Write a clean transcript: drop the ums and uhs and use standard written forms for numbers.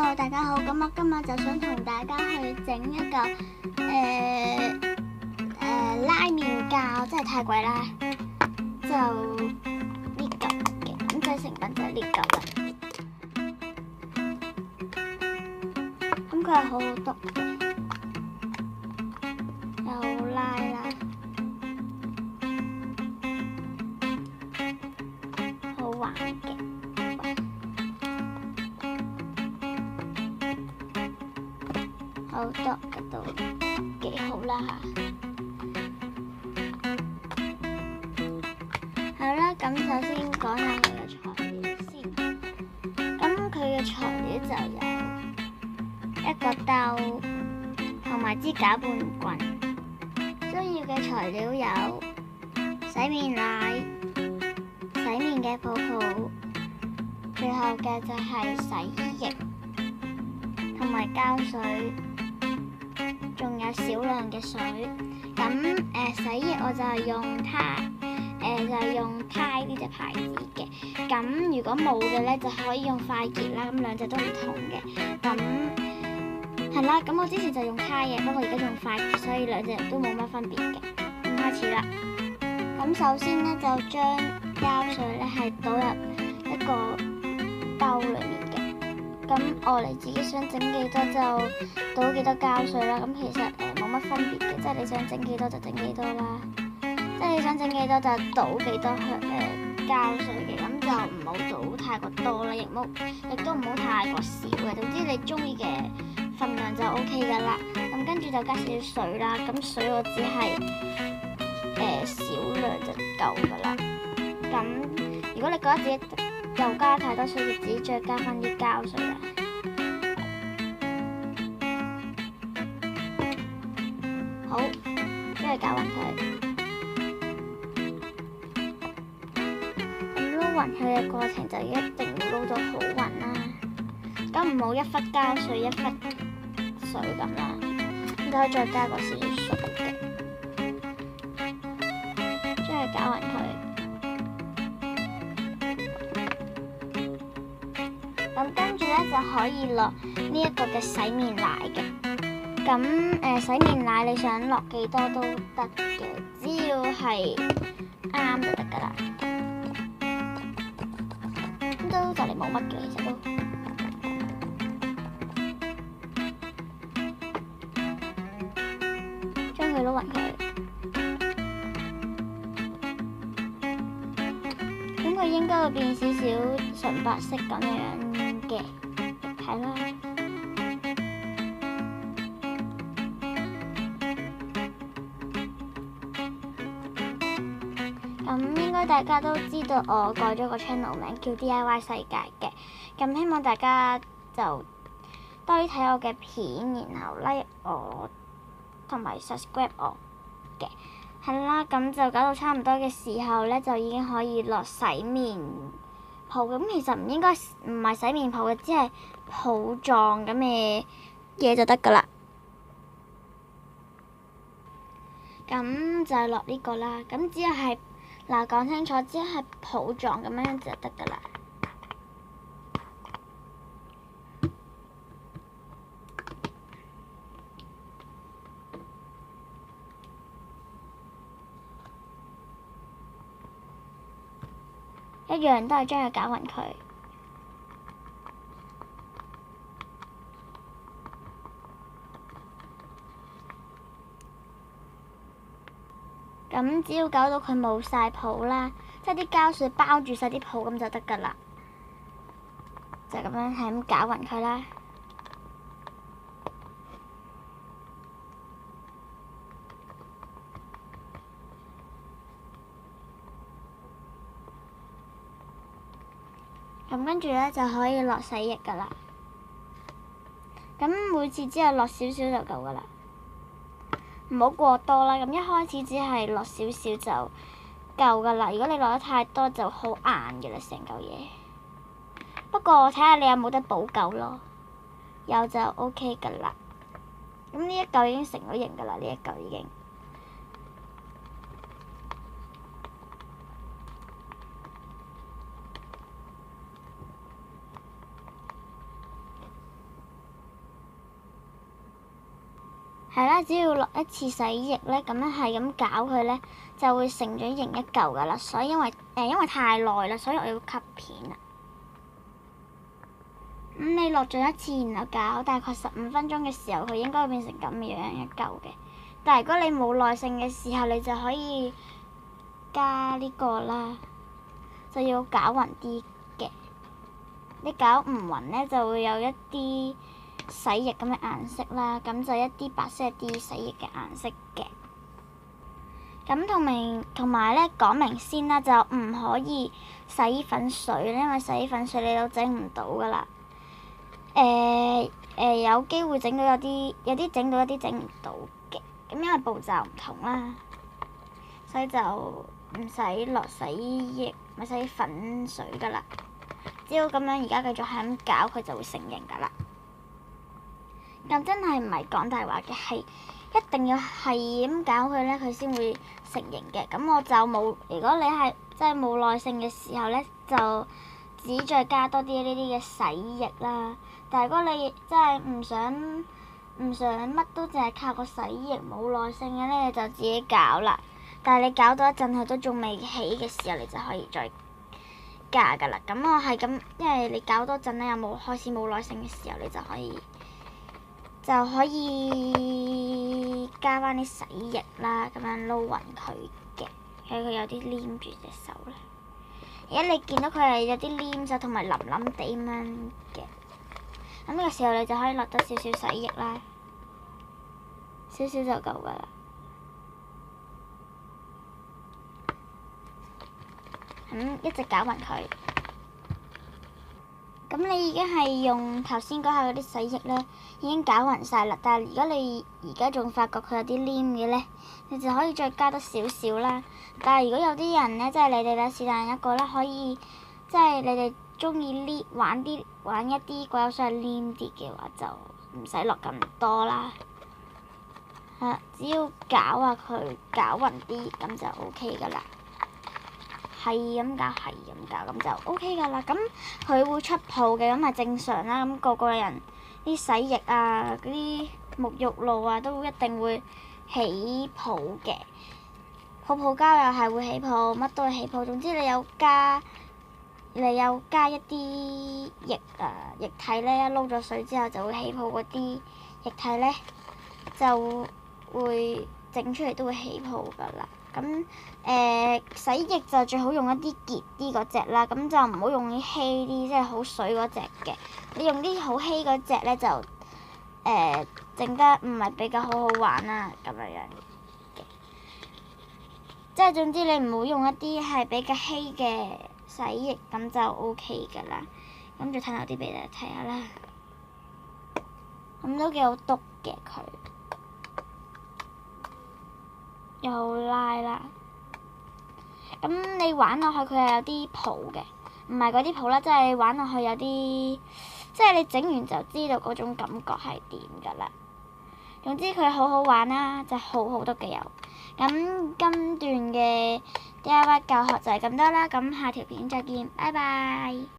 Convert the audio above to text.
Hello，大家好，咁我今日就想同大家去整一個拉麵膠，真係太貴啦，就呢嚿嘅，咁製成品就係呢嚿啦。咁佢係好好篤嘅，又好拉啦，好玩嘅。好多嘅都幾好啦嚇。好啦，咁首先講下佢嘅材料先。咁佢嘅材料就有一個兜同埋支攪拌棍。需要嘅材料有洗面奶、洗面嘅泡泡，最後嘅就係洗衣液同埋膠水。仲有少量嘅水，咁洗衣我就係用Tide 呢隻牌子嘅。咁如果冇嘅咧，就可以用快潔啦。咁兩隻都唔同嘅。咁係啦，咁我之前就用 Tide 嘅，不過而家用快潔，所以兩隻都冇乜分別嘅。咁開始啦。咁首先咧就將膠水咧係倒入一個兜裡面嘅。咁我哋自己想整幾多就倒幾多膠水啦。咁其實冇乜分別嘅，即係你想整幾多就整幾多啦。即係你想整幾多就倒幾多膠水嘅，咁就唔好倒太過多啦，亦都唔好太過少嘅。總之你中意嘅份量就 OK 噶啦。咁跟住就加少少水啦。咁水我只係少量就夠噶啦。咁如果你覺得自己又加太多水，就自己再加翻啲膠水啦。好，跟住攪勻佢。咁撈勻佢嘅過程就一定要撈到好勻啦。咁唔好一忽膠水一忽水咁啦。咁就可以再加個少少水嘅，將佢攪勻佢。咁跟住咧就可以落呢一個嘅洗面奶嘅。咁洗面奶你想落幾多都得嘅，只要係啱就得噶啦。咁都就嚟冇乜嘅，其實都。將佢撈勻佢。咁佢應該會變少少純白色咁樣嘅，睇啦。咁應該大家都知道我改咗個 channel 名叫 DIY 世界嘅。咁希望大家就多啲睇我嘅片，然後 like 我同埋 subscribe 我嘅。係啦，咁就搞到差唔多嘅時候咧，就已經可以落洗面泡。咁其實唔應該唔係洗面泡嘅，只係泡狀咁嘅嘢就得噶啦。咁就落呢個啦。咁只係嗱，講清楚，只係泡狀咁樣就得噶啦。一樣都係將佢攪勻佢。咁只要搞到佢冇晒泡啦，即係啲膠水包住晒啲泡咁就得噶啦。就咁樣係咁攪勻佢啦。咁跟住咧就可以落洗液噶啦。咁每次只係落少少就夠噶啦，唔好過多啦。咁一開始只係落少少就夠噶啦。如果你落得太多就好硬嘅啦，成嚿嘢。不過睇下你有冇得補救咯，有就 OK 噶啦。咁呢一嚿已經成咗型噶啦，呢一嚿已經。係啦，只要落一次洗液咧，咁樣係咁攪佢咧，就會成咗型一嚿噶啦。所以因為太耐啦，所以我要吸片啦。你落咗一次，然後攪大概15分鐘嘅時候，佢應該會變成咁樣一嚿嘅。但係如果你冇耐性嘅時候，你就可以加呢個啦，就要攪勻啲嘅。你攪唔勻咧，就會有一啲洗液咁嘅顏色啦，咁就一啲白色一啲洗液嘅顏色嘅。咁同埋咧講明先啦，就唔可以洗衣粉水，因為洗衣粉水你都整唔到噶啦。有機會整到有啲整到，有啲整唔到嘅。咁因為步驟唔同啦，所以就唔使落洗衣液咪洗衣粉水噶啦。只要咁樣而家繼續係咁攪，佢就會成型噶啦。咁真係唔係講大話嘅，係一定要係咁攪佢咧，佢先會成型嘅。咁我就冇，如果你係真係冇耐性嘅時候咧，就只再加多啲呢啲嘅洗液啦。但係如果你真係唔想乜都淨係靠個洗液，冇耐性嘅咧，你就自己攪啦。但係你攪到一陣佢都仲未起嘅時候，你就可以再加噶啦。咁我係咁，因為你攪多陣咧，又開始冇耐性嘅時候，你就可以加翻啲洗液啦，咁樣撈勻佢嘅。睇佢有啲黏住隻手啦。而家你見到佢係有啲黏手同埋腍腍地咁樣嘅，咁呢個時候你就可以落多少少洗液啦，少少就夠噶啦。一直攪勻佢。咁你已經係用頭先嗰下嗰啲洗液咧，已經攪勻晒啦。但係如果你而家仲發覺佢有啲黏嘅咧，你就可以再加多少少啦。但係如果有啲人咧，即係你哋咧是但一個咧，可以即係你哋中意玩一啲鬼有水係黏啲嘅話，就唔使落咁多啦。只要攪下佢，攪勻啲咁就 OK 噶啦。係咁搞，咁就 OK 噶啦。咁佢會出泡嘅，咁係正常啦。咁個個人啲洗液啊，嗰啲沐浴露啊，都一定會起泡嘅。泡泡膠又係會起泡，乜都會起泡。總之你有加一啲液體咧，撈咗水之後就會起泡嗰啲液體咧，就會整出嚟都會起泡噶啦。咁洗液就最好用一啲結啲嗰隻啦，咁就唔好用啲稀啲，即係好水嗰隻嘅。你用啲好稀嗰隻咧，就整得唔係比較好玩啦，咁樣嘅。即係總之你唔好用一啲係比較稀嘅洗液，咁就 OK 噶啦。咁就褪落啲俾你睇下啦。咁都幾好篤嘅佢。又拉啦，咁你玩落去佢係有啲泡嘅，唔係嗰啲泡啦，即係玩落去有啲，即係你整完就知道嗰種感覺係點噶啦。總之佢好好玩啦，就好好多嘅油。咁今段嘅 DIY 教學就係咁多啦，咁下條片再見，拜拜。